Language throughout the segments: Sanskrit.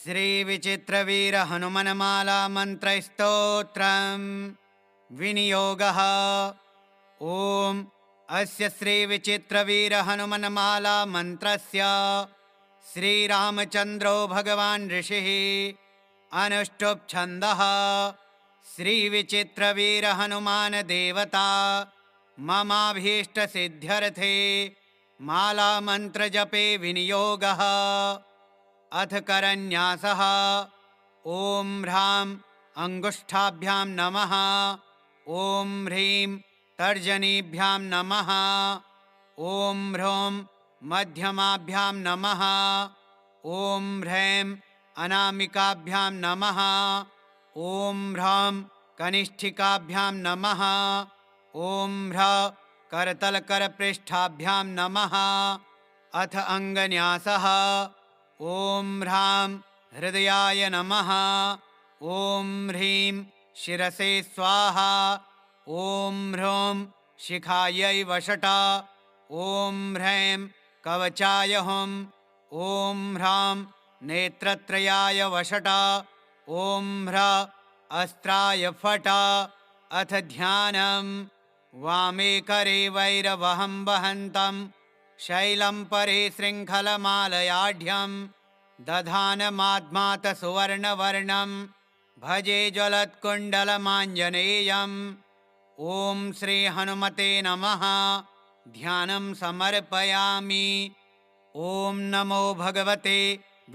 श्रीविचित्रवीर हनुमन्माला मन्त्रस्तोत्रम् विनियोगः। ॐ अस्य श्रीविचित्रवीर हनुमन्माला मन्त्रस्य श्रीरामचन्द्रो भगवान् ऋषिः अनुष्टुप् छन्दः। श्रीविचित्रवीर हनुमान देवता ममाभीष्टसिद्ध्यर्थे माला मन्त्रजपे विनियोगः। अथ करन्यासः। ॐ ह्रां अङ्गुष्ठाभ्यां नमः। ॐ ह्रीं तर्जनीभ्यां नमः। ॐ ह्रौं मध्यमाभ्यां नमः। ॐ ह्रैं अनामिकाभ्यां नमः। ॐ ह्रौं कनिष्ठिकाभ्यां नमः। ॐ ह्रः करतलकरपृष्ठाभ्यां नमः। अथ अङ्गन्यासः। ॐ ह्रां हृदयाय नमः। ॐ ह्रीं शिरसे स्वाहा। ॐ ह्रौं शिखायै वषट। ॐ ह्रैं कवचाय हुं। ॐ ह्रां नेत्रत्रयाय वषट। ॐ ह्रः अस्त्राय फट। अथ ध्यानम्। वामे करे वैरवहं वहन्तं शैलं परे शृङ्खलमालयाढ्यं दधानमाद्मात सुवर्णवर्णं भजे ज्वलत्कुण्डलमाञ्जनेयम्। ॐ श्रीहनुमते नमः। ध्यानं समर्पयामि। ॐ नमो भगवते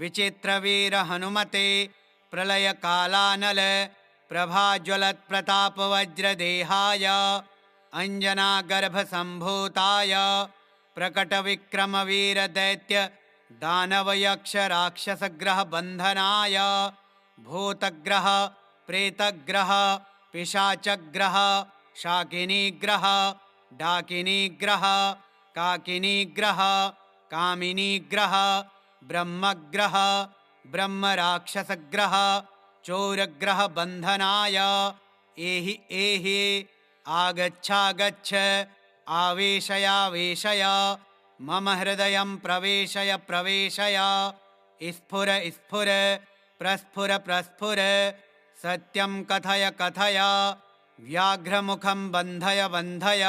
विचित्रवीर हनुमते प्रलयकालानल प्रभाज्वलत्प्रतापवज्रदेहाय अञ्जनागर्भसम्भूताय प्रकटविक्रमवीरदैत्य दानवयक्षराक्षसग्रहबन्धनाय भूतग्रह प्रेतग्रह पिशाचग्रह शाकिनीग्रह डाकिनीग्रह काकिनीग्रह कामिनीग्रह ब्रह्मग्रह ब्रह्मराक्षसग्रह चोरग्रहबन्धनाय एहि एहि आगच्छागच्छ आवेशयावेशय मम हृदयं प्रवेशय प्रवेशय स्फुर स्फुर प्रस्फुर प्रस्फुर सत्यं कथय कथय व्याघ्रमुखं बन्धय बन्धय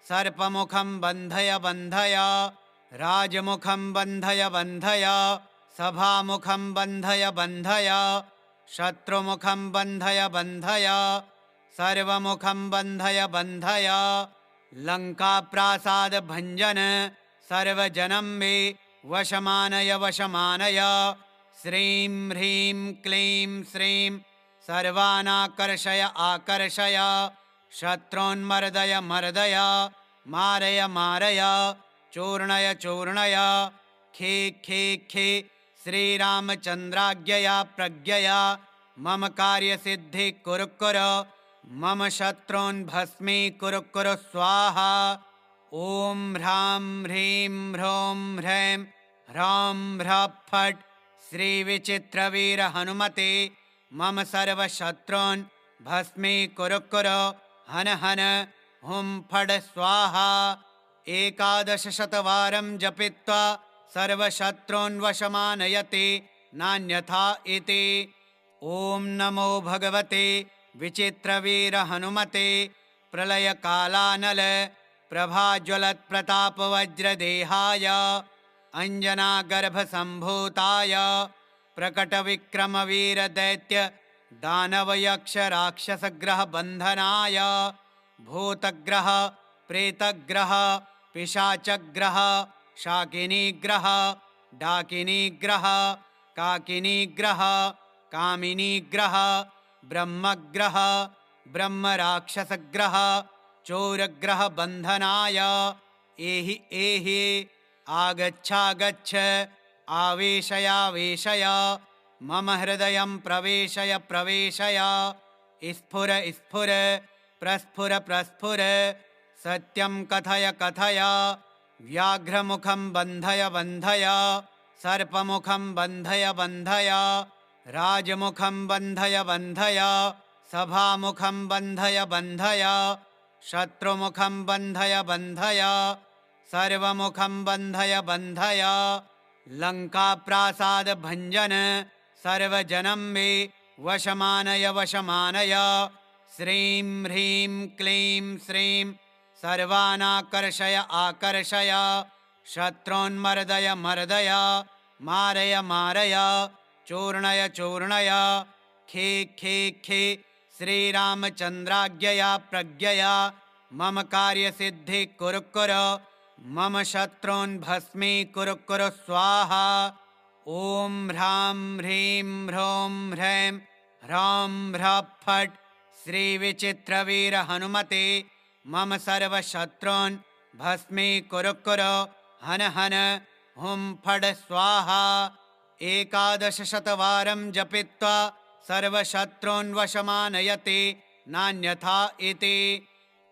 सर्पमुखं बन्धय बन्धय राजमुखं बन्धय बन्धय सभामुखं बन्धय बन्धय शत्रुमुखं बन्धय बन्धय सर्वमुखं बन्धय बन्धय लङ्काप्रासादभञ्जन सर्वजनं मे वशमानय वशमानय। श्रीं ह्रीं क्लीं श्रीं सर्वानाकर्षय आकर्षय शत्रून्मर्दय मर्दय मारय मारय चूर्णय चूर्णय खे खे खे श्रीरामचन्द्राज्ञया प्रज्ञया मम कार्यसिद्धि कुरु कुरु मम शत्रून् भस्मीकुरु कुरु स्वाहा। ॐ ह्रां ह्रीं ह्रौं ह्रैं ह्रौं ह्रः फट् श्रीविचित्रवीर हनुमते मम सर्वशत्रून् भस्मीकुरु कुरु हन हन हुं फट् स्वाहा। 11 शतवारं जपित्वा सर्वशत्रून् वशमानयते नान्यथा इति। ॐ नमो भगवते विचित्रवीर हनुमते प्रलयकालानल प्रभाज्वलत्प्रतापवज्रदेहाय अञ्जनागर्भसम्भूताय प्रकटविक्रमवीरदैत्य दानवयक्षराक्षसग्रहबन्धनाय भूतग्रह प्रेतग्रह पिशाचग्रह शाकिनीग्रह डाकिनीग्रह काकिनीग्रह कामिनीग्रह ब्रह्मग्रह ब्रह्मराक्षसग्रह चोरग्रहबन्धनाय एहि एहि आगच्छागच्छ आवेशयावेशय मम हृदयं प्रवेशय प्रवेशय स्फुर स्फुर प्रस्फुर प्रस्फुर सत्यं कथय कथय व्याघ्रमुखं बन्धय बन्धय सर्पमुखं बन्धय बन्धय राजमुखं बन्धय बन्धय सभामुखं बन्धय बन्धय शत्रुमुखं बन्धय बन्धय सर्वमुखं बन्धय बन्धय लङ्काप्रासादभञ्जन सर्वजनं मे वशमानय वशमानय। श्रीं ह्रीं क्लीं श्रीं सर्वानाकर्षय आकर्षय। शत्रून्मर्दय मर्दय मारय मारय चूर्णय चूर्णय। खे खे खे श्रीरामचन्द्राज्ञया प्रज्ञया मम कार्यसिद्धि कुरु कुरु। मम शत्रून् भस्मीकुरु कुरु स्वाहा। ॐ ह्रां ह्रीं ह्रों ह्रैं ह्रौं ह्रः फट् श्रीविचित्रवीर हनुमते मम सर्वशत्रून् भस्मीकुरु कुरु। हन हन हुं फट् स्वाहा। 11 शतवारं जपित्वा सर्वशत्रून् वशमानयते नान्यथा इति।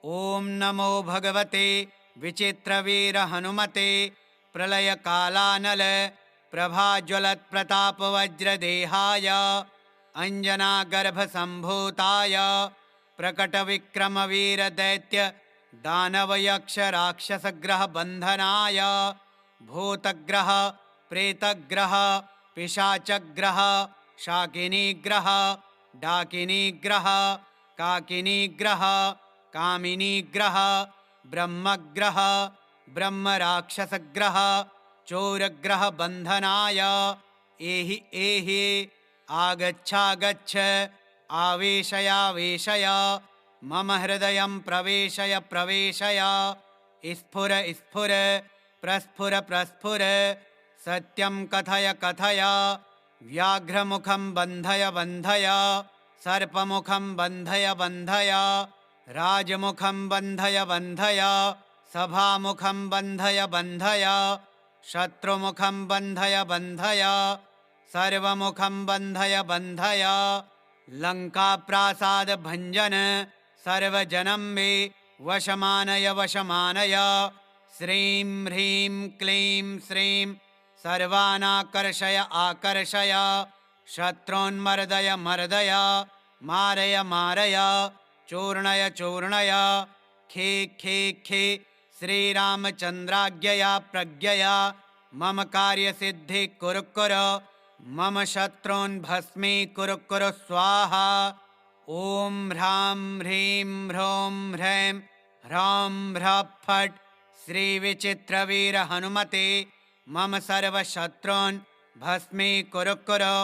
ॐ नमो भगवते विचित्रवीर हनुमते प्रलयकालानल प्रभाज्वलत्प्रतापवज्रदेहाय अञ्जनागर्भसम्भूताय प्रकटविक्रमवीरदैत्य दानवयक्षराक्षसग्रहबन्धनाय भूतग्रह प्रेतग्रह पिशाचग्रह शाकिनीग्रह डाकिनीग्रह काकिनीग्रह कामिनीग्रह ब्रह्मग्रह ब्रह्मराक्षसग्रह चोरग्रह बन्धनाय एहि एहि आगच्छागच्छ आवेशयावेशय मम हृदयं प्रवेशय प्रवेशय। स्फुर स्फुर प्रस्फुर प्रस्फुर सत्यं कथय कथय। व्याघ्रमुखं बन्धय बन्धय सर्पमुखं बन्धय बन्धय। राजमुखं बन्धय बन्धय सभामुखं बन्धय बन्धय। शत्रुमुखं बन्धय बन्धय सर्वमुखं बन्धय बन्धय। लङ्काप्रासादभञ्जन सर्वजनं मे वशमानय वशमानय। श्रीं ह्रीं क्लीं श्रीं सर्वानाकर्षय आकर्षय। शत्रून्मर्दय मर्दय मारय मारय चूर्णय चूर्णय। खे खे खे श्रीरामचन्द्राज्ञया प्रज्ञया मम कार्यसिद्धि कुरु कुरु। मम शत्रून् भस्मीकुरु कुरु स्वाहा। ॐ ह्रां ह्रीं ह्रों ह्रैं ह्रौं ह्रः फट् श्रीविचित्रवीर हनुमते मम सर्वशत्रून् भस्मीकुरु कुरु।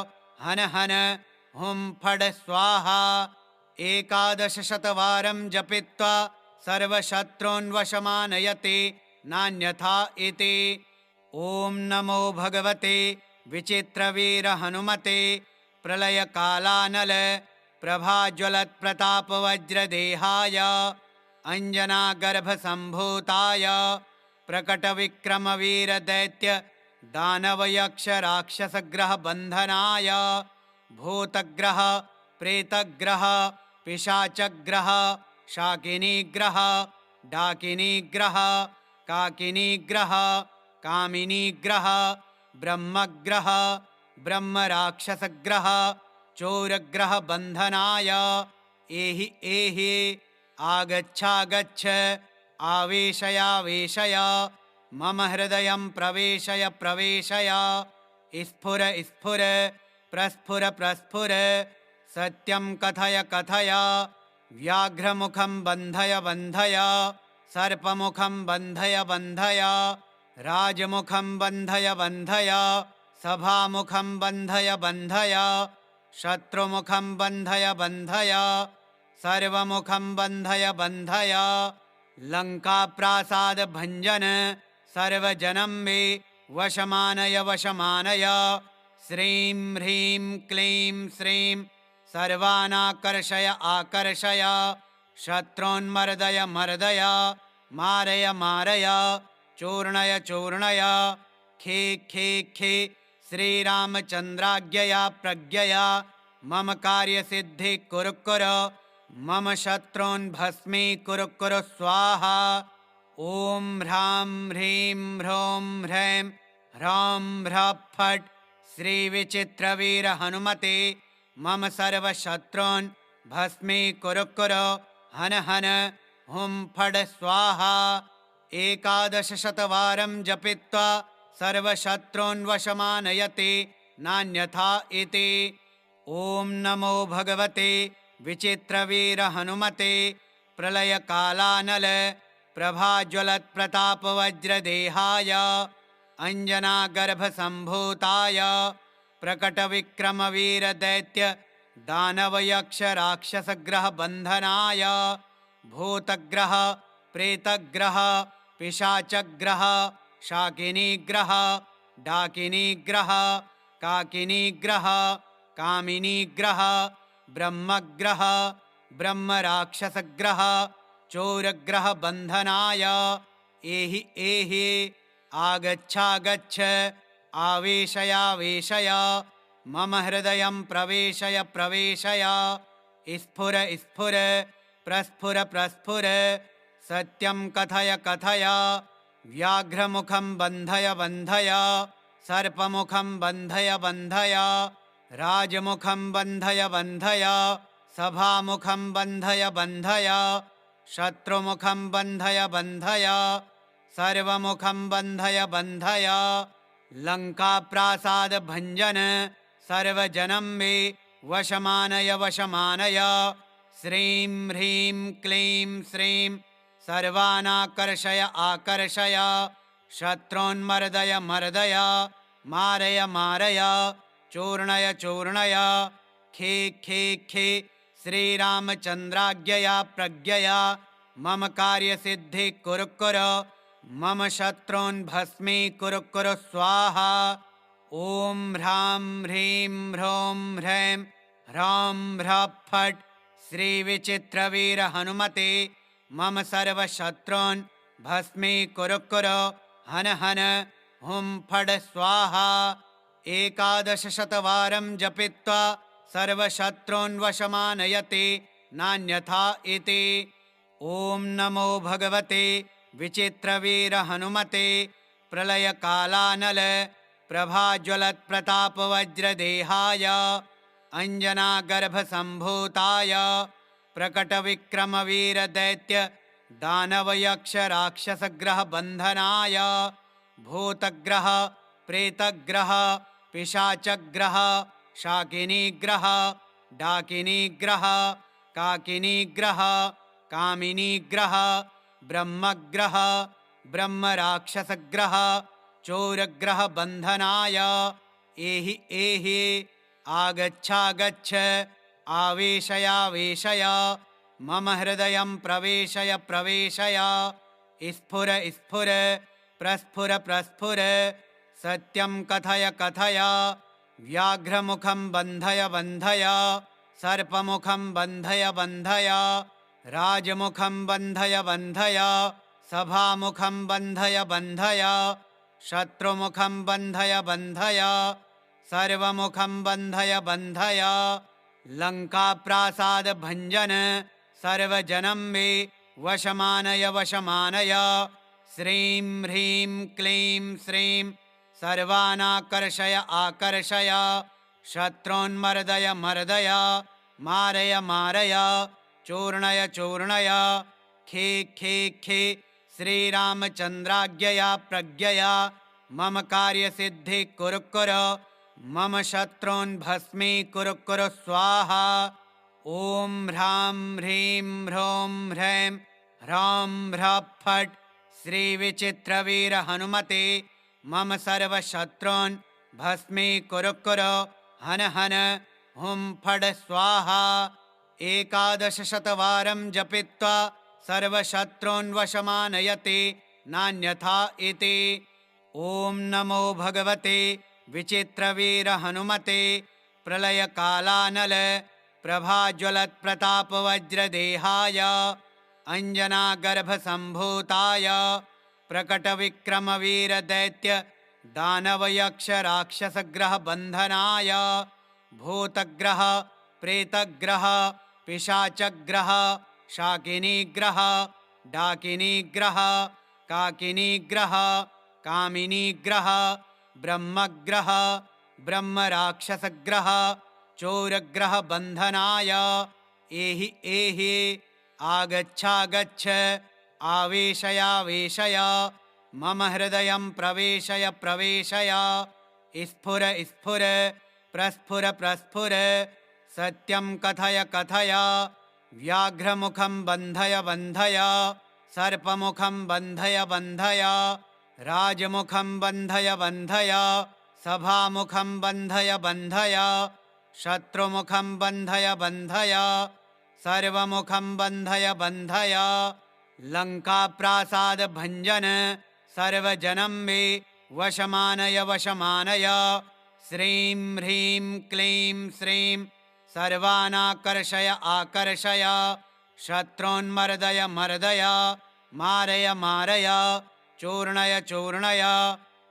हन हन हुं फट् स्वाहा। 11 शतवारं जपित्वा सर्वशत्रून् वशमानयते नान्यथा इति। ॐ नमो भगवते विचित्रवीर हनुमते प्रलयकालानल प्रभाज्वलत्प्रतापवज्रदेहाय अञ्जनागर्भसम्भूताय प्रकटविक्रमवीरदैत्य दानवयक्षराक्षसग्रहबन्धनाय भूतग्रह प्रेतग्रह पिशाचग्रह शाकिनीग्रह डाकिनीग्रह काकिनीग्रह कामिनीग्रह ब्रह्मग्रह ब्रह्मराक्षसग्रह चोरग्रह बन्धनाय एहि एहि आगच्छागच्छ आवेशयावेशय मम हृदयं प्रवेशय प्रवेशय। स्फुर स्फुर प्रस्फुर प्रस्फुर सत्यं कथय कथय। व्याघ्रमुखं बन्धय बन्धय सर्पमुखं बन्धय बन्धय। राजमुखं बन्धय बन्धय सभामुखं बन्धय बन्धय। शत्रुमुखं बन्धय बन्धय सर्वमुखं बन्धय बन्धय। लङ्काप्रासादभञ्जन सर्वजनं मे वशमानय वशमानय। श्रीं ह्रीं क्लीं श्रीं सर्वानाकर्षय आकर्षय। शत्रून्मर्दय मर्दय मारय मारय चूर्णय चूर्णय। खे खे खे श्रीरामचन्द्राज्ञया प्रज्ञया मम कार्यसिद्धि कुरु कुरु। मम शत्रून् भस्मीकुरु कुरु स्वाहा। ॐ ह्रां ह्रीं ह्रों ह्रैं ह्रौं ह्रः फट् श्रीविचित्रवीर हनुमते मम सर्वशत्रून् भस्मीकुरु कुरु। हन हन हुं फट् स्वाहा। 11 शतवारं जपित्वा सर्वशत्रून् वशमानयते नान्यथा इति। ॐ नमो भगवते विचित्रवीरहनुमते प्रलयकालानल प्रभाज्वलत्प्रतापवज्रदेहाय अञ्जनागर्भसम्भूताय प्रकटविक्रमवीरदैत्य दानवयक्षराक्षसग्रहबन्धनाय भूतग्रह प्रेतग्रह पिशाचग्रह शाकिनीग्रह डाकिनीग्रह काकिनीग्रह कामिनीग्रह ब्रह्मग्रह ब्रह्मराक्षसग्रह चोरग्रहबन्धनाय एहि एहि आगच्छागच्छ आवेशयावेशय मम हृदयं प्रवेशय प्रवेशय स्फुर स्फुर प्रस्फुर प्रस्फुर सत्यं कथय कथय व्याघ्रमुखं बन्धय बन्धय सर्पमुखं बन्धय बन्धय राजमुखं बन्धय बन्धय सभामुखं बन्धय बन्धय शत्रुमुखं बन्धय बन्धय सर्वमुखं बन्धय बन्धय लङ्काप्रासादभञ्जन सर्वजनं मे वशमानय वशमानय श्रीं ह्रीं क्लीं श्रीं सर्वानाकर्षय आकर्षय शत्रून्मर्दय मर्दय मारय मारय चूर्णय चूर्णय खे खे खे श्रीरामचन्द्राज्ञया प्रज्ञया मम कार्यसिद्धि कुरु कुरु मम शत्रून् भस्मीकुरु कुरु स्वाहा। ॐ ह्रां ह्रीं ह्रौं ह्रैं ह्रौं ह्रः फट् श्रीविचित्रवीरहनुमते मम सर्वशत्रून् भस्मीकुरु कुरु हन हन हुं फट् स्वाहा। 1100 जपित्वा सर्वशत्रून् वशमानयते नान्यथा इति। ॐ नमो भगवते विचित्रवीरहनुमते प्रलयकालानल प्रभाज्वलत्प्रतापवज्रदेहाय अञ्जनागर्भसम्भूताय प्रकटविक्रमवीरदैत्य दानवयक्षराक्षसग्रहबन्धनाय भूतग्रह प्रेतग्रह पिशाचग्रह शाकिनीग्रह डाकिनीग्रह काकिनीग्रह कामिनीग्रह ब्रह्मग्रह ब्रह्मराक्षसग्रह चोरग्रहबन्धनाय एहि एहि आगच्छागच्छ आवेशयावेशय मम हृदयं प्रवेशय प्रवेशय स्फुर स्फुर प्रस्फुर प्रस्फुर सत्यं कथय कथय व्याघ्रमुखं बन्धय बन्धय सर्पमुखं बन्धय बन्धय राजमुखं बन्धय बन्धय सभामुखं बन्धय बन्धय शत्रुमुखं बन्धय बन्धय सर्वमुखं बन्धय बन्धय लङ्काप्रासादभञ्जन सर्वजनं मे वशमानय वशमानय श्रीं ह्रीं क्लीं श्रीं सर्वानाकर्षय आकर्षय शत्रून्मर्दय मर्दय मारय मारय चूर्णय चूर्णय खे खे खे श्रीरामचन्द्राज्ञया प्रज्ञया मम कार्यसिद्धि कुरु कुरु मम शत्रून् भस्मीकुरु कुरु स्वाहा। ॐ ह्रां ह्रीं ह्रौं ह्रैं ह्रौं ह्रः फट् श्रीविचित्रवीरहनुमते मम सर्वशत्रून् भस्मीकुरु कुरु हन हन हुं फट् स्वाहा। 1100 जपित्वा सर्वशत्रून् वशमानयते नान्यथा इति। ॐ नमो भगवते विचित्रवीरहनुमते प्रलयकालानल प्रभाज्वलत्प्रतापवज्रदेहाय अञ्जनागर्भसम्भूताय प्रकटविक्रमवीरदैत्य दानवयक्षराक्षसग्रहबन्धनाय भूतग्रह प्रेतग्रह पिशाचग्रह शाकिनीग्रह डाकिनीग्रह काकिनीग्रह कामिनीग्रह ब्रह्मग्रह ब्रह्मराक्षसग्रह चोरग्रहबन्धनाय एहि एहि आगच्छागच्छ आवेशयावेशय मम हृदयं प्रवेशय प्रवेशय स्फुर स्फुर प्रस्फुर प्रस्फुर सत्यं कथय कथय व्याघ्रमुखं बन्धय बन्धय सर्पमुखं बन्धय बन्धय राजमुखं बन्धय बन्धय सभामुखं बन्धय बन्धय शत्रुमुखं बन्धय बन्धय सर्वमुखं बन्धय बन्धय लङ्काप्रासादभञ्जन सर्वजनं मे वशमानय वशमानय श्रीं ह्रीं क्लीं श्रीं सर्वानाकर्षय आकर्षय शत्रून्मर्दय मर्दय मारय मारय चूर्णय चूर्णय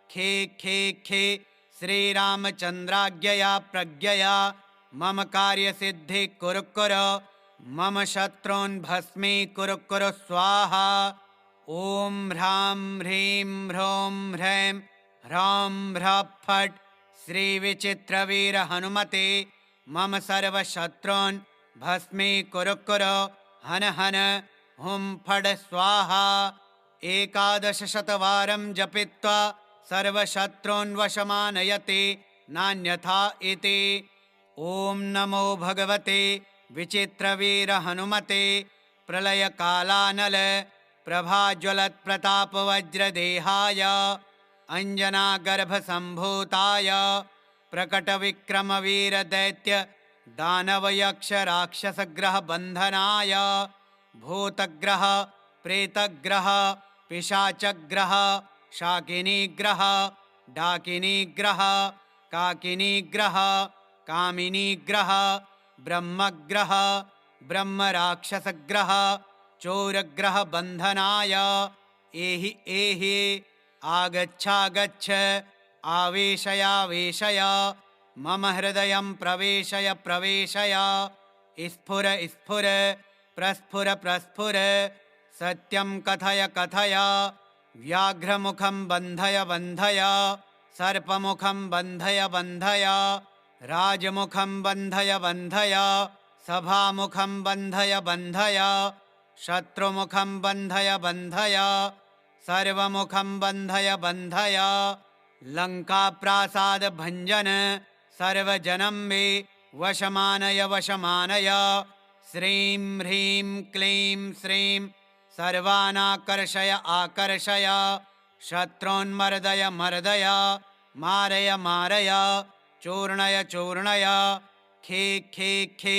खे खे खे श्रीरामचन्द्राज्ञया प्रज्ञया मम कार्यसिद्धि कुरु कुरु मम शत्रून् भस्मीकुरु कुरु स्वाहा। ॐ ह्रां ह्रीं ह्रौं ह्रैं ह्रौं ह्रः फट् श्रीविचित्रवीरहनुमते मम सर्वशत्रून् भस्मीकुरु कुरु हन हन हुं फट् स्वाहा। 11शतवारं जपित्वा सर्वशत्रून् वशमानयते नान्यथा इति। ॐ नमो भगवते विचित्रवीरहनुमते प्रलयकालानल प्रभाज्वलत्प्रतापवज्रदेहाय अञ्जनागर्भसम्भूताय प्रकटविक्रमवीरदैत्य दानवयक्षराक्षसग्रहबन्धनाय भूतग्रह प्रेतग्रह पिशाचग्रह शाकिनीग्रह डाकिनीग्रह काकिनीग्रह कामिनीग्रह ब्रह्मग्रह ब्रह्मराक्षसग्रह चोरग्रहबन्धनाय एहि एहि आगच्छागच्छ आवेशयावेशय मम हृदयं प्रवेशय प्रवेशय स्फुर स्फुर प्रस्फुर प्रस्फुर सत्यं कथय कथय व्याघ्रमुखं बन्धय बन्धय सर्पमुखं बन्धय बन्धय राजमुखं बन्धय बन्धय सभामुखं बन्धय बन्धय शत्रुमुखं बन्धय बन्धय सर्वमुखं बन्धय बन्धय लङ्काप्रासादभञ्जन सर्वजनं मे वशमानय वशमानय श्रीं ह्रीं क्लीं श्रीं सर्वानाकर्षय आकर्षय शत्रून्मर्दय मर्दय मारय मारय चूर्णय चूर्णय खे खे खे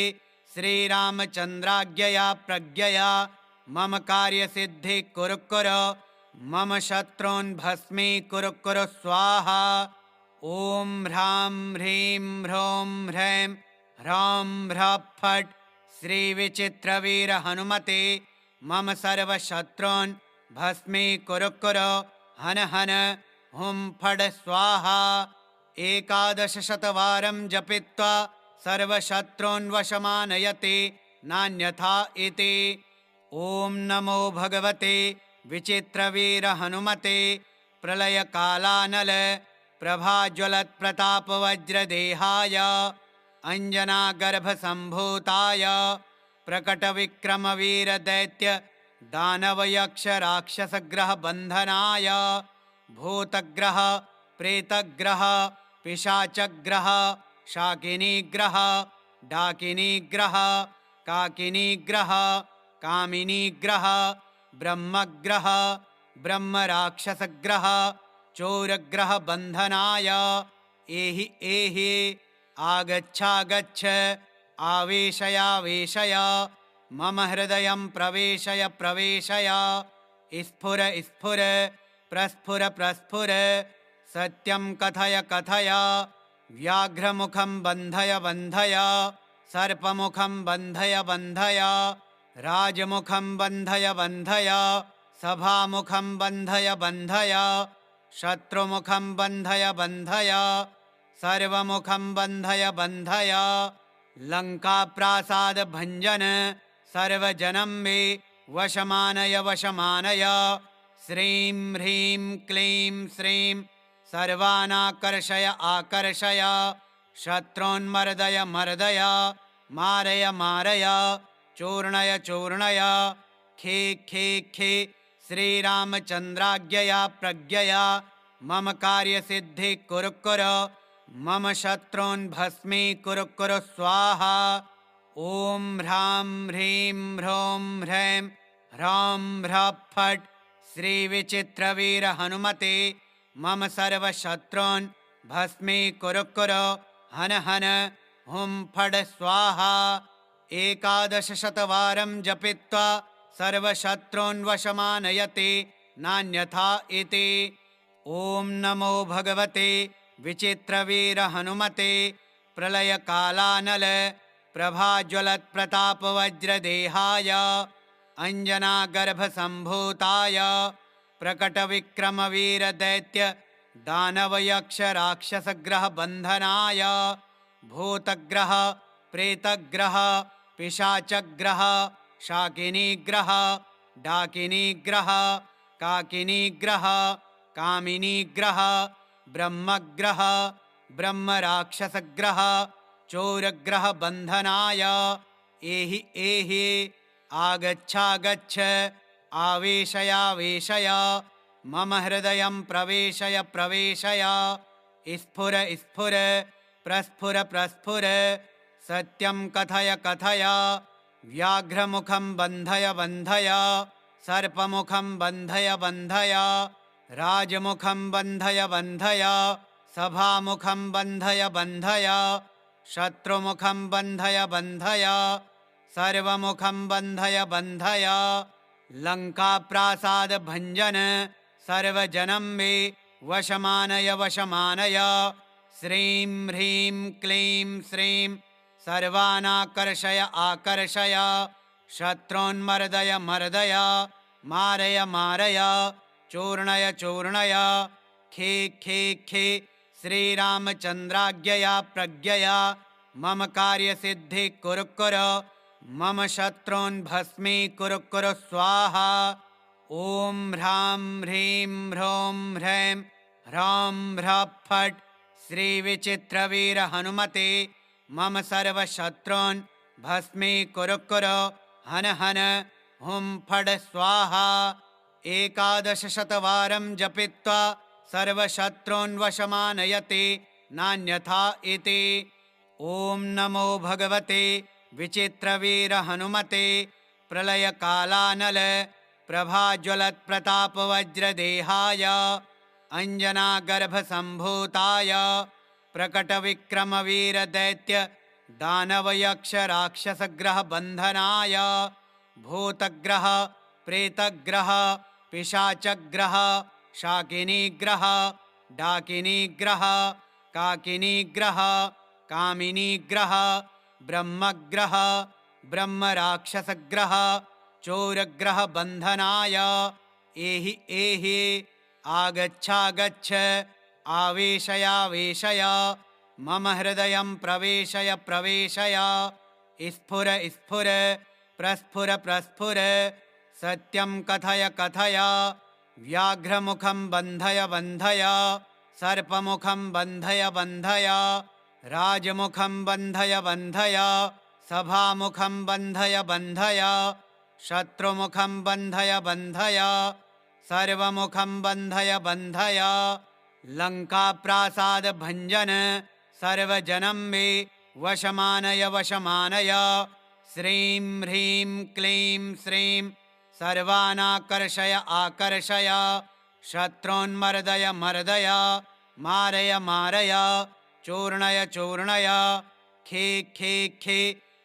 श्रीरामचन्द्राज्ञया प्रज्ञया मम कार्यसिद्धि कुरु कुरु मम शत्रून् भस्मीकुरु कुरु स्वाहा। ॐ ह्रां ह्रीं ह्रौं ह्रैं ह्रौं ह्रः फट् श्रीविचित्रवीरहनुमते मम सर्वशत्रून् भस्मीकुरु कुरु हन हन हुं फट् स्वाहा। 11शतवारं जपित्वा सर्वशत्रून् वशमानयते नान्यथा इति। ॐ नमो भगवते विचित्रवीरहनुमते प्रलयकालानल प्रभाज्वलत्प्रतापवज्रदेहाय अञ्जनागर्भसम्भूताय प्रकटविक्रमवीरदैत्य दानवयक्षराक्षसग्रहबन्धनाय भूतग्रह प्रेतग्रह पिशाचग्रह शाकिनीग्रह डाकिनीग्रह काकिनीग्रह कामिनीग्रह ब्रह्मग्रह ब्रह्मराक्षसग्रह चोरग्रहबन्धनाय एहि एहि आगच्छागच्छ आवेशयावेशय मम हृदयं प्रवेशय प्रवेशय स्फुर स्फुर प्रस्फुर प्रस्फुर सत्यं कथय कथय व्याघ्रमुखं बन्धय बन्धय सर्पमुखं बन्धय बन्धय राजमुखं बन्धय बन्धय सभामुखं बन्धय बन्धय शत्रुमुखं बन्धय बन्धय सर्वमुखं बन्धय बन्धय लङ्काप्रासादभञ्जन सर्वजनं मे वशमानय वशमानय श्रीं ह्रीं क्लीं श्रीं सर्वानाकर्षय आकर्षय शत्रून्मर्दय मर्दय मारय मारय चूर्णय चूर्णय खे खे खे श्रीरामचन्द्राज्ञया प्रज्ञया मम कार्यसिद्धिः कुरु कुरु मम शत्रून् भस्मीकुरु कुरु स्वाहा। ॐ ह्रां ह्रीं ह्रौं ह्रैं ह्रौं ह्रः फट् श्रीविचित्रवीरहनुमते मम सर्वशत्रून् भस्मीकुरु कुरु हन हन हुं फट् स्वाहा। 11 जपित्वा सर्वशत्रून् वशमानयते नान्यथा इति। ॐ नमो भगवते विचित्रवीरहनुमते प्रलयकालानल प्रभाज्वलत्प्रतापवज्रदेहाय अञ्जनागर्भसम्भूताय प्रकटविक्रमवीरदैत्य दानवयक्षराक्षसग्रहबन्धनाय भूतग्रह प्रेतग्रह पिशाचग्रह शाकिनीग्रह डाकिनीग्रह काकिनीग्रह कामिनीग्रह ब्रह्मग्रह ब्रह्मराक्षसग्रह चोरग्रहबन्धनाय एहि एहि आगच्छागच्छ आवेशयावेशय मम हृदयं प्रवेशय प्रवेशय स्फुर स्फुर प्रस्फुर प्रस्फुर सत्यं कथय कथय व्याघ्रमुखं बन्धय बन्धय सर्पमुखं बन्धय बन्धय राजमुखं बन्धय बन्धय सभामुखं बन्धय बन्धय शत्रुमुखं बन्धय बन्धय सर्वमुखं बन्धय बन्धय लङ्काप्रासादभञ्जन सर्वजनं मे वशमानय वशमानय श्रीं ह्रीं क्लीं श्रीं सर्वानाकर्षय आकर्षय शत्रून्मर्दय मर्दय मारय मारय चूर्णय चूर्णय खे खे खे श्रीरामचन्द्राज्ञया प्रज्ञया मम कार्यसिद्धिः कुरु कुरु मम शत्रून् भस्मीकुरु कुरु स्वाहा। ॐ ह्रां ह्रीं ह्रौं ह्रैं ह्रौं ह्रः फट् श्रीविचित्रवीरहनुमते मम सर्वशत्रून् भस्मीकुरु कुरु हन हन हुं फट् स्वाहा। 11 जपित्वा सर्वशत्रून् वशमानयते नान्यथा इति। ॐ नमो भगवते विचित्रवीरहनुमते प्रलयकालानल प्रभाज्वलत्प्रतापवज्रदेहाय अञ्जनागर्भसम्भूताय प्रकटविक्रमवीरदैत्य दानवयक्षराक्षसग्रहबन्धनाय भूतग्रह प्रेतग्रह पिशाचग्रह शाकिनीग्रह डाकिनीग्रह काकिनीग्रह कामिनीग्रह ब्रह्मग्रह ब्रह्मराक्षसग्रह चोरग्रहबन्धनाय एहि एहि आगच्छागच्छ आवेशयावेशय मम हृदयं प्रवेशय प्रवेशय स्फुर स्फुर प्रस्फुर प्रस्फुर सत्यं कथय कथय व्याघ्रमुखं बन्धय बन्धय सर्पमुखं बन्धय बन्धय राजमुखं बन्धय बन्धय सभामुखं बन्धय बन्धय शत्रुमुखं बन्धय बन्धय सर्वमुखं बन्धय बन्धय लङ्काप्रासादभञ्जन सर्वजनं मे वशमानय वशमानय श्रीं ह्रीं क्लीं श्रीं सर्वानाकर्षय आकर्षय शत्रून्मर्दय मर्दय मारय मारय चूर्णय चूर्णय खे खे खे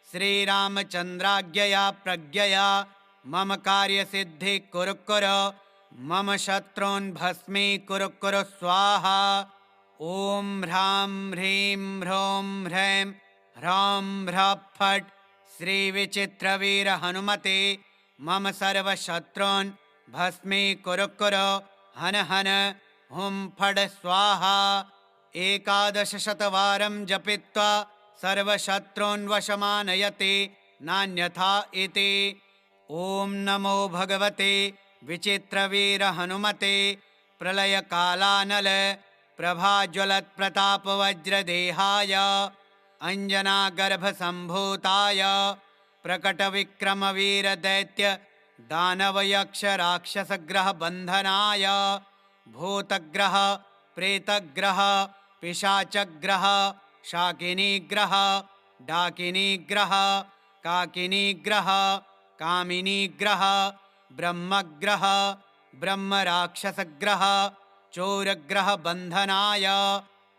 श्रीरामचन्द्राज्ञया प्रज्ञया मम कार्यसिद्धिः कुरु कुरु मम शत्रून् भस्मीकुरु कुरु स्वाहा। ॐ ह्रां ह्रीं ह्रौं ह्रैं ह्रौं ह्रः फट् श्रीविचित्रवीरहनुमते मम सर्वशत्रून् भस्मीकुरु कुरु हन हन हुं फट् स्वाहा। 11 जपित्वा सर्वशत्रून् वशमानयते नान्यथा इति। ॐ नमो भगवते विचित्रवीरहनुमते प्रलयकालानल प्रभाज्वलत्प्रतापवज्रदेहाय अञ्जनागर्भसम्भूताय प्रकटविक्रमवीरदैत्य दानवयक्षराक्षसग्रहबन्धनाय भूतग्रह प्रेतग्रह पिशाचग्रह शाकिनीग्रह डाकिनीग्रह काकिनीग्रह कामिनीग्रह ब्रह्मग्रह ब्रह्मराक्षसग्रह चोरग्रह बन्धनाय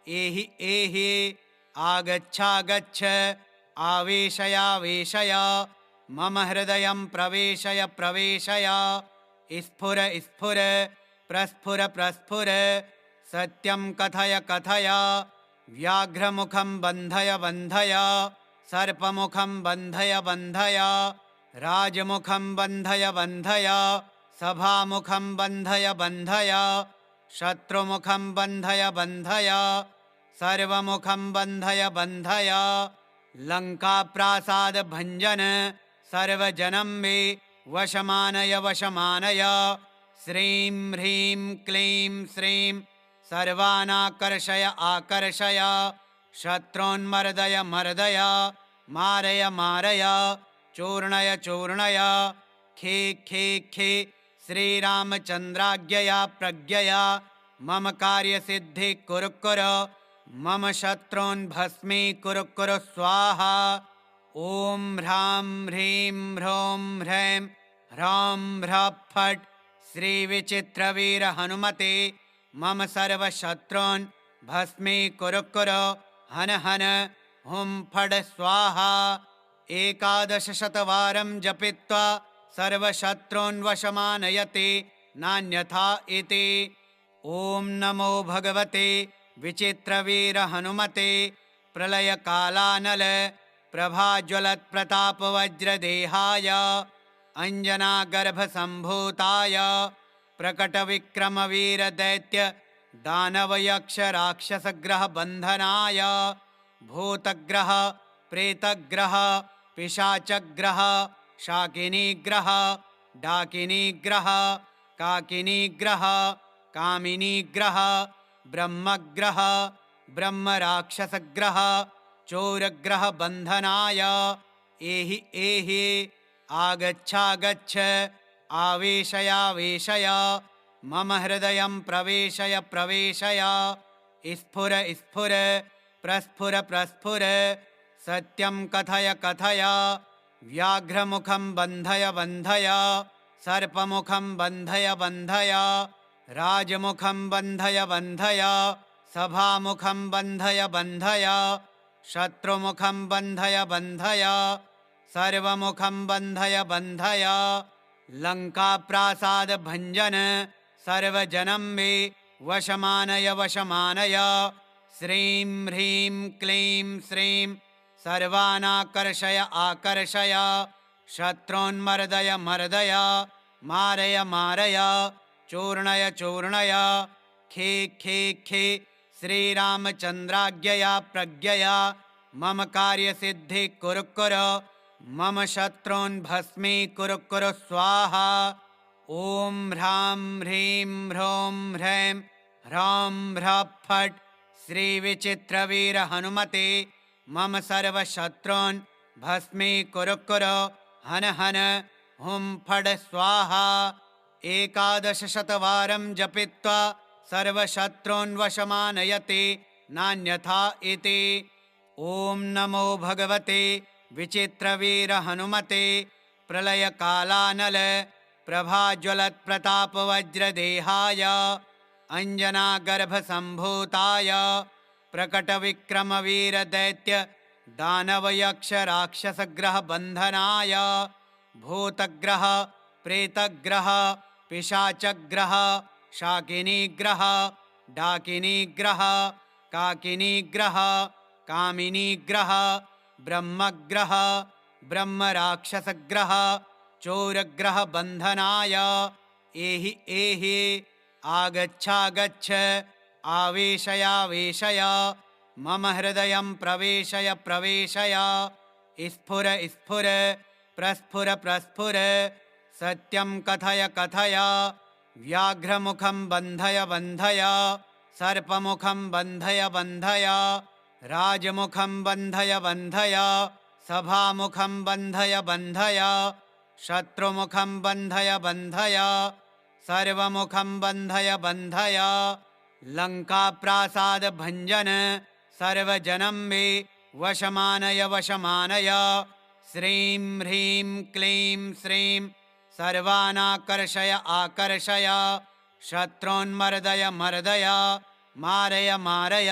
एहि एहि आगच्छागच्छ आवेशयावेशय मम हृदयं प्रवेशय प्रवेशय स्फुर स्फुर प्रस्फुर प्रस्फुर सत्यं कथय कथय व्याघ्रमुखं बन्धय बन्धय सर्पमुखं बन्धय बन्धय राजमुखं बन्धय बन्धय सभामुखं बन्धय बन्धय शत्रुमुखं बन्धय बन्धय सर्वमुखं बन्धय बन्धय लङ्काप्रासादभञ्जन सर्वजनं मे वशमानय वशमानय श्रीं ह्रीं क्लीं श्रीं सर्वानाकर्षय आकर्षय शत्रून्मर्दय मर्दय मारय मारय चूर्णय चूर्णय खे खे खे श्रीरामचन्द्राज्ञया प्रज्ञया मम कार्यसिद्धि कुरु कुरु मम शत्रून् भस्मीकुरु कुरु स्वाहा। ॐ ह्रां ह्रीं ह्रौं ह्रैं ह्रौं ह्रः फट् श्रीविचित्रवीर हनुमते मम सर्वशत्रून् भस्मीकुरु कुरु हन हन हुं फट् स्वाहा। 11 शतवारं जपित्वा सर्वशत्रून् वशमानयते नान्यथा इति। ॐ नमो भगवते विचित्रवीर हनुमते प्रलयकालानल प्रभाज्वलत्प्रतापवज्रदेहाय अञ्जनागर्भसम्भूताय प्रकटविक्रमवीरदैत्य दानवयक्षराक्षसग्रहबन्धनाय भूतग्रह प्रेतग्रह पिशाचग्रह शाकिनीग्रह डाकिनीग्रह काकिनीग्रह कामिनीग्रह ब्रह्मग्रह ब्रह्मराक्षसग्रह चोरग्रह बन्धनाय एहि एहि आगच्छागच्छ आवेशयावेशय मम हृदयं प्रवेशय प्रवेशय स्फुर स्फुर प्रस्फुर प्रस्फुर सत्यं कथय कथय व्याघ्रमुखं बन्धय बन्धय सर्पमुखं बन्धय बन्धय राजमुखं बन्धय बन्धय सभामुखं बन्धय बन्धय शत्रुमुखं बन्धय बन्धय सर्वमुखं बन्धय बन्धय लङ्काप्रासादभञ्जन सर्वजनं मे वशमानय वशमानय श्रीं ह्रीं क्लीं श्रीं सर्वानाकर्षय आकर्षय शत्रून्मर्दय मर्दय मारय मारय चूर्णय चूर्णय खे खे खे श्रीरामचन्द्राज्ञया प्रज्ञया मम कार्यसिद्धि कुरु कुरु मम शत्रून् भस्मीकुरु कुरु स्वाहा। ॐ ह्रां ह्रीं ह्रौं ह्रैं ह्रौं ह्रः फट् श्रीविचित्रवीर हनुमते मम सर्वशत्रून् भस्मीकुरु कुरु हन हन हुं फट् स्वाहा। 11 शतवारं जपित्वा सर्वशत्रून् वशमानयते नान्यथा इति। ॐ नमो भगवते विचित्रवीर हनुमते प्रलयकालानल प्रभाज्वलत्प्रतापवज्रदेहाय अञ्जनागर्भसम्भूताय प्रकटविक्रमवीरदैत्य दानवयक्षराक्षसग्रहबन्धनाय भूतग्रह प्रेतग्रह पिशाचग्रह शाकिनीग्रह डाकिनीग्रह काकिनीग्रह कामिनीग्रह ब्रह्मग्रह ब्रह्मराक्षसग्रह चोरग्रह बन्धनाय एहि एहि आगच्छागच्छ आवेशयावेशय मम हृदयं प्रवेशय प्रवेशय स्फुर स्फुर प्रस्फुर प्रस्फुर सत्यं कथय कथय व्याघ्रमुखं बन्धय बन्धय सर्पमुखं बन्धय बन्धय राजमुखं बन्धय बन्धय सभामुखं बन्धय बन्धय शत्रुमुखं बन्धय बन्धय सर्वमुखं बन्धय बन्धय लङ्काप्रासाद भञ्जन सर्वजनं मे वशमानय वशमानय। श्रीं ह्रीं क्लीं श्रीं सर्वानाकर्षय आकर्षय। शत्रून्मर्दय मर्दय मारय मारय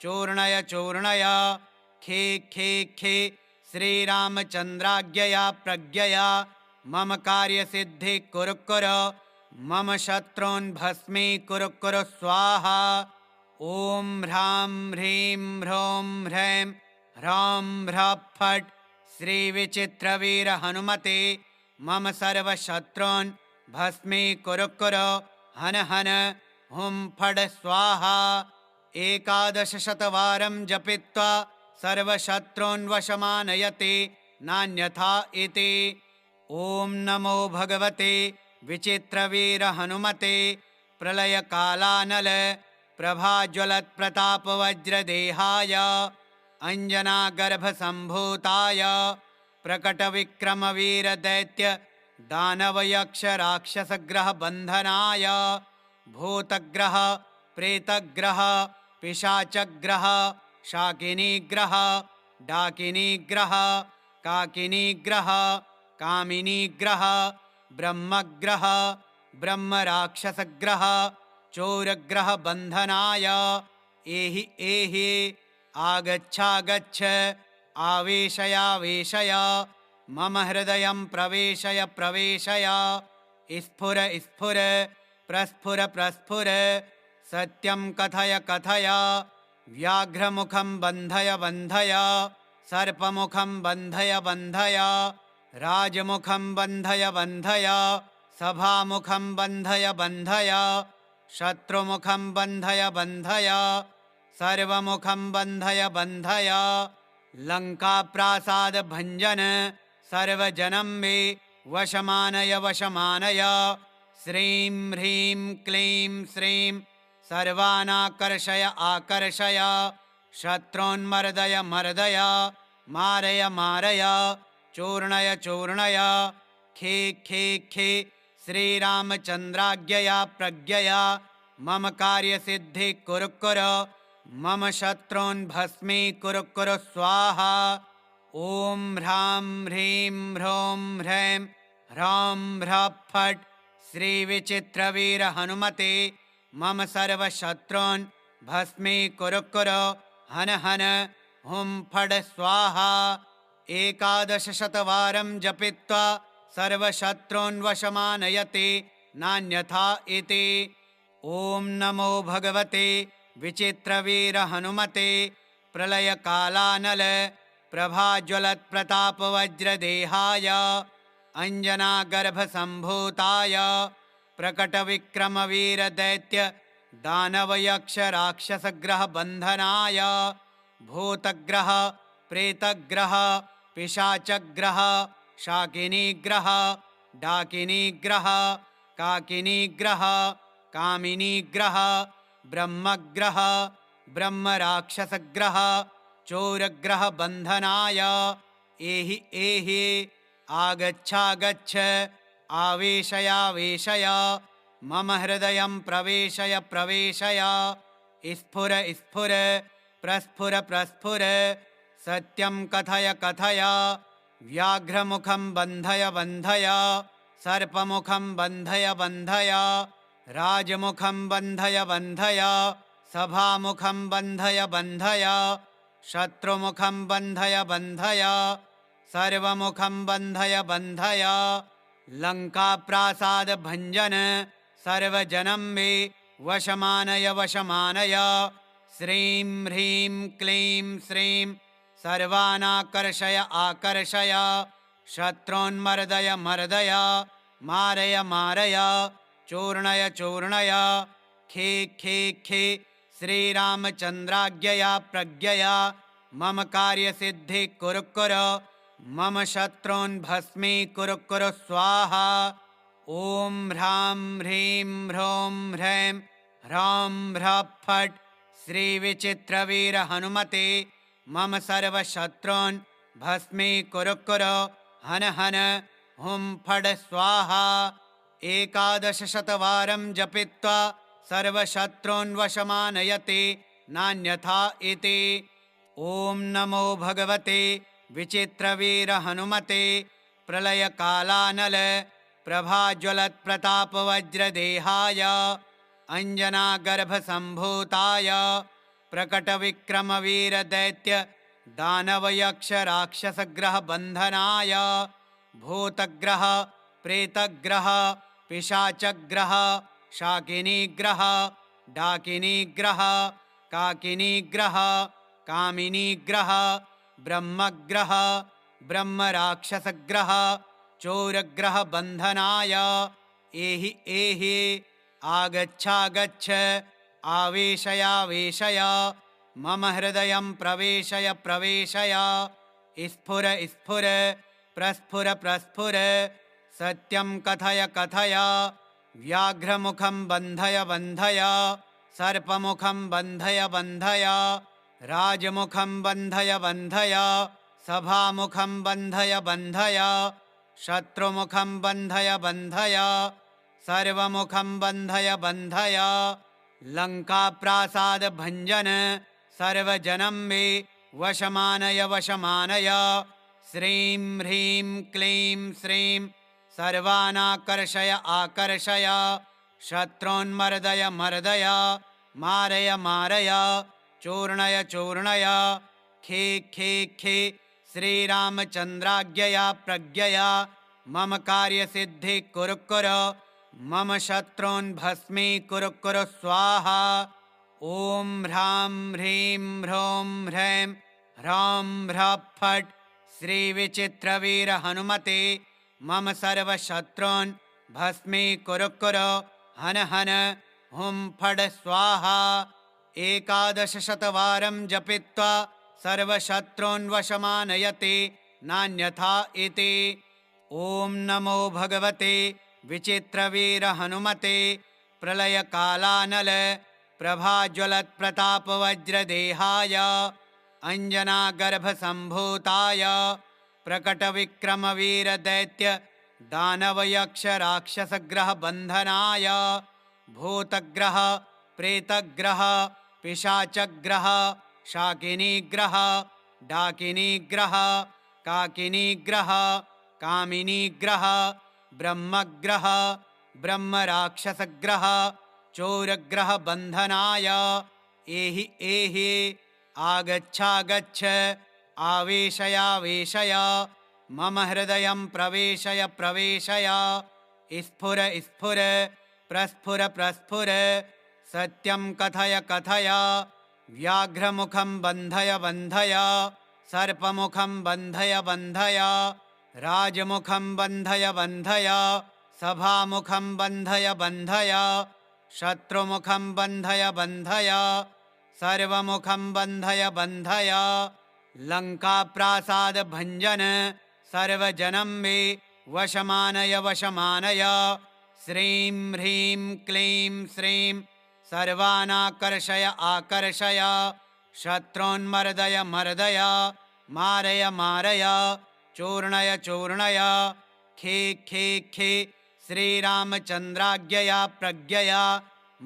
चूर्णय चूर्णय। खे खे खे श्रीरामचन्द्राज्ञया प्रज्ञया मम कार्यसिद्धि कुरु कुरु। मम शत्रून् भस्मीकुरु कुरु स्वाहा। ॐ ह्रां ह्रीं ह्रौं ह्रैं ह्रौं ह्रः फट् श्रीविचित्रवीर हनुमते मम सर्वशत्रून् भस्मीकुरु कुरु। हन हन हुं फट् स्वाहा। 11 शतवारं जपित्वा सर्वशत्रून् वशमानयते नान्यथा इति। ॐ नमो भगवते विचित्रवीर हनुमते प्रलयकालानल प्रभाज्वलत्प्रतापवज्रदेहाय अञ्जनागर्भसम्भूताय प्रकटविक्रमवीरदैत्य दानवयक्षराक्षसग्रहबन्धनाय भूतग्रह प्रेतग्रह पिशाचग्रह शाकिनीग्रह डाकिनीग्रह काकिनीग्रह कामिनीग्रह ब्रह्मग्रह ब्रह्मराक्षसग्रह चोरग्रह बन्धनाय एहि एहि आगच्छागच्छ आवेशयावेशय मम हृदयं प्रवेशय प्रवेशय। स्फुर स्फुर प्रस्फुर प्रस्फुर सत्यं कथय कथय। व्याघ्रमुखं बन्धय बन्धय सर्पमुखं बन्धय बन्धय। राजमुखं बन्धय बन्धय सभामुखं बन्धय बन्धय। शत्रुमुखं बन्धय बन्धय सर्वमुखं बन्धय बन्धय। लङ्काप्रासाद भञ्जन सर्वजनं मे वशमानय वशमानय। श्रीं ह्रीं क्लीं श्रीं सर्वानाकर्षय आकर्षय। शत्रून्मर्दय मर्दय मारय मारय चूर्णय चूर्णय। खे खे खे श्रीरामचन्द्राज्ञया प्रज्ञया मम कार्यसिद्धि कुरु कुरु। मम शत्रून् भस्मीकुरु कुरु स्वाहा। ॐ ह्रां ह्रीं ह्रौं ह्रैं ह्रौं ह्रः फट् श्रीविचित्रवीर हनुमते मम सर्वशत्रून् भस्मीकुरु कुरु। हन हन हुं फट् स्वाहा। 11 शतवारं जपित्वा सर्वशत्रून् वशमानयते नान्यथा इति। ॐ नमो भगवते विचित्रवीर हनुमते प्रलयकालानल प्रभाज्वलत्प्रतापवज्रदेहाय अञ्जनागर्भसम्भूताय प्रकटविक्रमवीरदैत्य दानवयक्षराक्षसग्रहबन्धनाय भूतग्रह प्रेतग्रह पिशाचग्रह शाकिनीग्रह डाकिनीग्रह काकिनीग्रह कामिनीग्रह ब्रह्मग्रह ब्रह्मराक्षसग्रह चोरग्रह बन्धनाय एहि एहि आगच्छागच्छ आवेशयावेशय मम हृदयं प्रवेशय प्रवेशय। स्फुर स्फुर प्रस्फुर प्रस्फुर सत्यं कथय कथय। व्याघ्रमुखं बन्धय बन्धय सर्पमुखं बन्धय बन्धय। राजमुखं बन्धय बन्धय सभामुखं बन्धय बन्धय। शत्रुमुखं बन्धय बन्धय सर्वमुखं बन्धय बन्धय। लङ्काप्रासाद भञ्जन सर्वजनं मे वशमानय वशमानय। श्रीं ह्रीं क्लीं श्रीं सर्वानाकर्षय आकर्षय। शत्रून्मर्दय मर्दय मारय मारय चूर्णय चूर्णय। खे खे खे श्रीरामचन्द्राज्ञया प्रज्ञया मम कार्यसिद्धि कुरु कुरु। मम शत्रून् भस्मीकुरु कुरु स्वाहा। ॐ ह्रां ह्रीं ह्रौं ह्रैं ह्रौं ह्रः फट् श्रीविचित्रवीर हनुमते मम सर्वशत्रून् भस्मीकुरु कुरु। हन हन हुं फट् स्वाहा। 11 शतवारं जपित्वा सर्वशत्रून् वशमानयते नान्यथा इति। ॐ नमो भगवते विचित्रवीर हनुमते प्रलयकालानल प्रभाज्वलत्प्रतापवज्रदेहाय अञ्जनागर्भसम्भूताय प्रकटविक्रमवीरदैत्य दानवयक्षराक्षसग्रहबन्धनाय भूतग्रह प्रेतग्रह पिशाचग्रह शाकिनीग्रह डाकिनीग्रह काकिनीग्रह कामिनीग्रह ब्रह्मग्रह ब्रह्मराक्षसग्रह चोरग्रह बन्धनाय एहि एहि आगच्छागच्छ आवेशयावेशय मम हृदयं प्रवेशय प्रवेशय स्फुर स्फुर प्रस्फुर प्रस्फुर सत्यं कथय कथय व्याघ्रमुखं बन्धय बन्धय सर्पमुखं बन्धय बन्धय राजमुखं बन्धय बन्धय सभामुखं बन्धय बन्धय शत्रुमुखं बन्धय बन्धय सर्वमुखं बन्धय बन्धय लङ्काप्रासादभञ्जन सर्वजनं मे वशमानय वशमानय श्रीं ह्रीं क्लीं श्रीं सर्वानाकर्षय आकर्षय शत्रून्मर्दय मर्दय मारय मारय चूर्णय चूर्णय खे खे खे श्रीरामचन्द्राज्ञया प्रज्ञया मम कार्यसिद्धि कुरु कुरु मम शत्रून् भस्मीकुरु कुरु स्वाहा। ॐ ह्रां ह्रीं ह्रौं ह्रैं ह्रौं ह्रः फट् श्रीविचित्रवीर हनुमते मम सर्वशत्रून् भस्मीकुरु कुरु हन हन हुं फट् स्वाहा। 11 शतवारं जपित्वा सर्वशत्रून् वशमानयते नान्यथा इति। ॐ नमो भगवते विचित्रवीर हनुमते प्रलयकालानल प्रभाज्वलत्प्रतापवज्रदेहाय अञ्जनागर्भसम्भूताय प्रकटविक्रमवीरदैत्य दानवयक्षराक्षसग्रहबन्धनाय भूतग्रह प्रेतग्रह पिशाचग्रह शाकिनीग्रह डाकिनीग्रह काकिनीग्रह कामिनीग्रह ब्रह्मग्रह ब्रह्मराक्षसग्रह चोरग्रह बन्धनाय एहि एहि आगच्छागच्छ आवेशयावेशय मम हृदयं प्रवेशय प्रवेशय स्फुर स्फुर प्रस्फुर प्रस्फुर सत्यं कथय कथय व्याघ्रमुखं बन्धय बन्धय सर्पमुखं बन्धय बन्धय राजमुखं बन्धय बन्धय सभामुखं बन्धय बन्धय शत्रुमुखं बन्धय बन्धय सर्वमुखं बन्धय बन्धय लङ्काप्रासादभञ्जन सर्वजनं मे वशमानय वशमानय श्रीं ह्रीं क्लीं श्रीं सर्वानाकर्षय आकर्षय शत्रून्मर्दय मर्दय मारय मारय चूर्णय चूर्णय खे खे खे श्रीरामचन्द्राज्ञया प्रज्ञया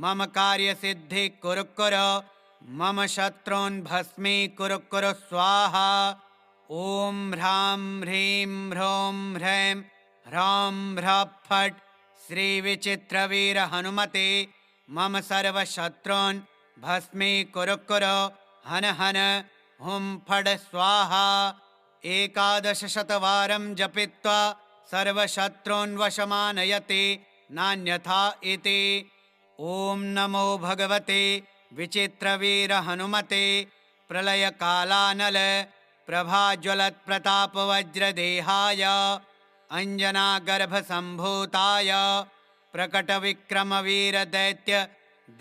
मम कार्यसिद्धि कुरु कुरु मम शत्रून् भस्मीकुरु कुरु स्वाहा। ॐ ह्रां ह्रीं ह्रौं ह्रैं ह्रौं ह्रः फट् श्रीविचित्रवीर हनुमते मम सर्वशत्रून् भस्मीकुरु कुरु हन हन हुं फट् स्वाहा। 11 शतवारं जपित्वा सर्वशत्रून् वशमानयते नान्यथा इति। ॐ नमो भगवते विचित्रवीर हनुमते प्रलयकालानल प्रभाज्वलत्प्रतापवज्रदेहाय अञ्जनागर्भसम्भूताय प्रकटविक्रमवीरदैत्य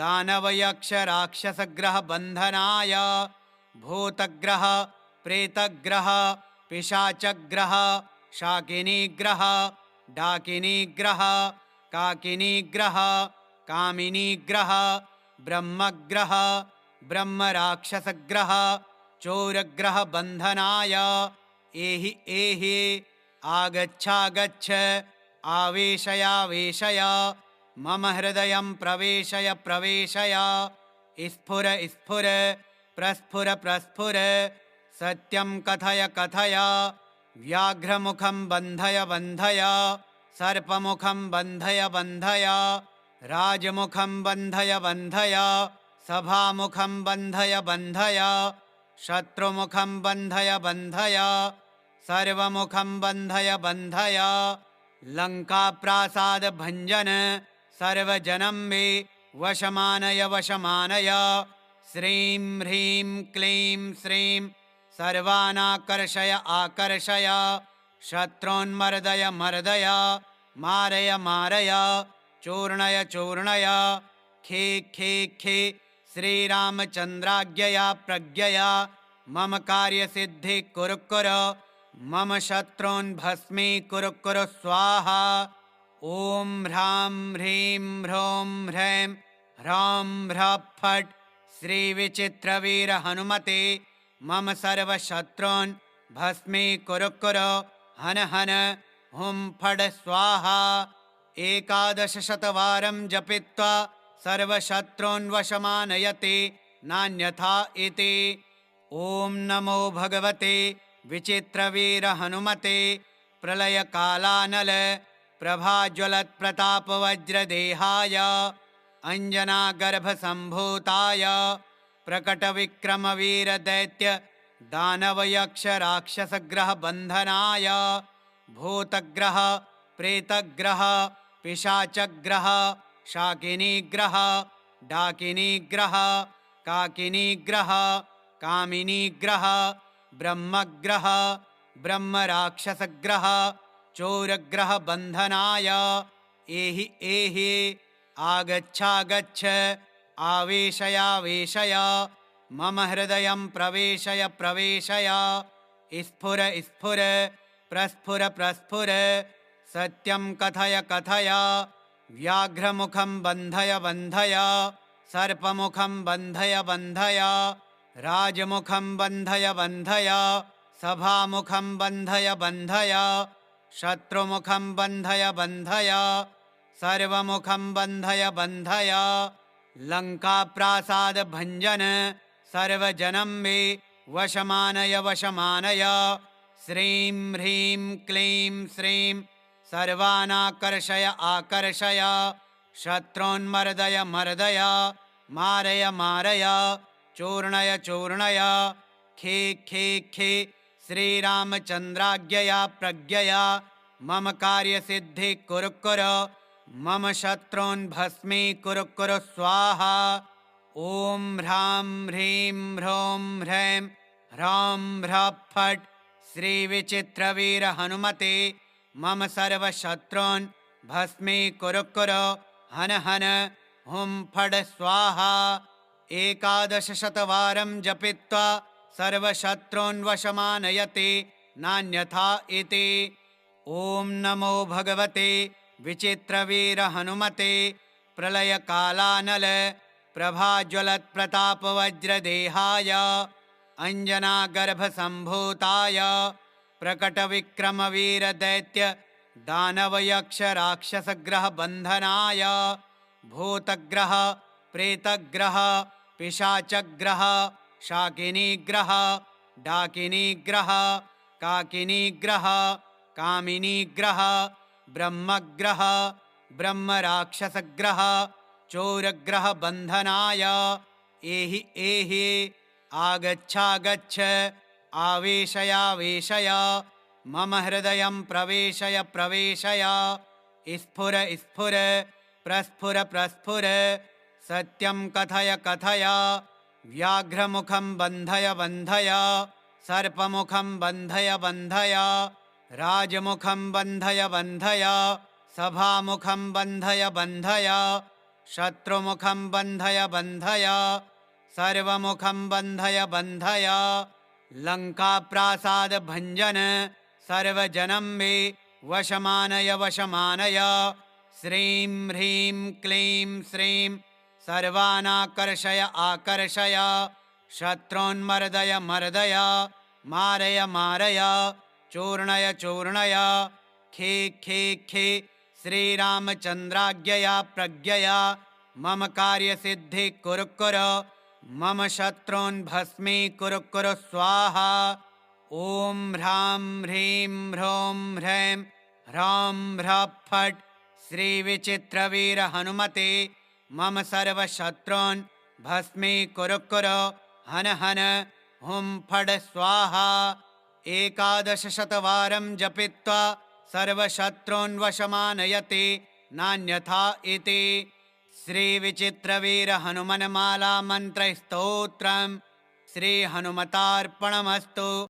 दानवयक्षराक्षसग्रहबन्धनाय भूतग्रह प्रेतग्रह पिशाचग्रह शाकिनीग्रह डाकिनीग्रह काकिनीग्रह कामिनीग्रह ब्रह्मग्रह ब्रह्मराक्षसग्रह चोरग्रह बन्धनाय एहि एहि आगच्छागच्छ आवेशयावेशय मम हृदयं प्रवेशय प्रवेशय स्फुर स्फुर प्रस्फुर प्रस्फुर सत्यं कथय कथय व्याघ्रमुखं बन्धय बन्धय सर्पमुखं बन्धय बन्धय राजमुखं बन्धय बन्धय सभामुखं बन्धय बन्धय शत्रुमुखं बन्धय बन्धय सर्वमुखं बन्धय बन्धय लङ्काप्रासादभञ्जन सर्वजनं मे वशमानय वशमानय श्रीं ह्रीं क्लीं श्रीं सर्वानाकर्षय आकर्षय शत्रून्मर्दय मर्दय मारय मारय चूर्णय चूर्णय खे खे खे श्रीरामचन्द्राज्ञया प्रज्ञया मम कार्यसिद्धि कुरु कुरु मम शत्रून् भस्मीकुरु कुरु स्वाहा। ॐ ह्रां ह्रीं ह्रौं ह्रैं ह्रौं ह्रः फट् श्रीविचित्रवीर हनुमते मम सर्वशत्रून् भस्मीकुरु कुरु हन हन हुं फट् स्वाहा। 11 शतवारं जपित्वा सर्वशत्रून् वशमानयते नान्यथा इति। ॐ नमो भगवते विचित्रवीर हनुमते प्रलयकालानल प्रभाज्वलत्प्रतापवज्रदेहाय अञ्जनागर्भसम्भूताय प्रकटविक्रमवीरदैत्य दानवयक्षराक्षसग्रहबन्धनाय भूतग्रह प्रेतग्रह पिशाचग्रह शाकिनीग्रह डाकिनीग्रह काकिनीग्रह कामिनीग्रह ब्रह्मग्रह ब्रह्मराक्षसग्रह चोरग्रह बन्धनाय एहि एहि आगच्छागच्छ आवेशयावेशय मम हृदयं प्रवेशय प्रवेशय स्फुर स्फुर प्रस्फुर प्रस्फुर सत्यं कथय कथय व्याघ्रमुखं बन्धय बन्धय सर्पमुखं बन्धय बन्धय राजमुखं बन्धय बन्धय सभामुखं बन्धय बन्धय शत्रुमुखं बन्धय बन्धय सर्वमुखं बन्धय बन्धय लङ्काप्रासादभञ्जन सर्वजनं मे वशमानय वशमानय श्रीं ह्रीं क्लीं श्रीं सर्वानाकर्षय आकर्षय शत्रून्मर्दय मर्दय मारय मारय चूर्णय चूर्णय खे खे खे श्रीरामचन्द्राज्ञया प्रज्ञया मम कार्यसिद्धि कुरु कुरु मम शत्रून् भस्मीकुरु कुरु स्वाहा। ॐ ह्रां ह्रीं ह्रौं ह्रैं ह्रौं ह्रः फट् श्रीविचित्रवीर हनुमते मम सर्वशत्रून् भस्मीकुरु कुरु हन हन हुं फट् स्वाहा। 11 शतवारं जपित्वा सर्वशत्रून् वशमानयते नान्यथा इति। ॐ नमो भगवते विचित्रवीर हनुमते प्रलयकालानल प्रभाज्वलत्प्रतापवज्रदेहाय अञ्जनागर्भसम्भूताय प्रकटविक्रमवीरदैत्य दानवयक्षराक्षसग्रहबन्धनाय भूतग्रह प्रेतग्रह पिशाचग्रह शाकिनीग्रह डाकिनीग्रह काकिनीग्रह कामिनीग्रह ब्रह्मग्रह ब्रह्मराक्षसग्रह चोरग्रहबन्धनाय एहि एहि आगच्छागच्छ आवेशयावेशय मम हृदयं प्रवेशय प्रवेशय स्फुर स्फुर प्रस्फुर प्रस्फुर सत्यं कथय कथय व्याघ्रमुखं बन्धय बन्धय सर्पमुखं बन्धय बन्धय राजमुखं बन्धय बन्धय सभामुखं बन्धय बन्धय शत्रुमुखं बन्धय बन्धय सर्वमुखं बन्धय बन्धय लङ्काप्रासादभञ्जन सर्वजनं मे वशमानय वशमानय श्रीं ह्रीं क्लीं श्रीं सर्वानाकर्षय आकर्षय शत्रून्मर्दय मर्दय मारय मारय चूर्णय चूर्णय खे खे खे श्रीरामचन्द्राज्ञया प्रज्ञया मम कार्यसिद्धिः कुरु कुरु मम शत्रून् भस्मीकुरु कुरु स्वाहा। ॐ ह्रां ह्रीं ह्रौं ह्रैं ह्रौं ह्रः फट् श्रीविचित्रवीरहनुमते मम सर्वशत्रून् भस्मीकुरु कुरु हन हन हुं फट् स्वाहा। 11शतवारं जपित्वा सर्वशत्रून् वशमानयति नान्यथा इति। श्रीविचित्रवीरहनुमन्माला मन्त्रस्तोत्रम् श्रीहनुमतार्पणमस्तु।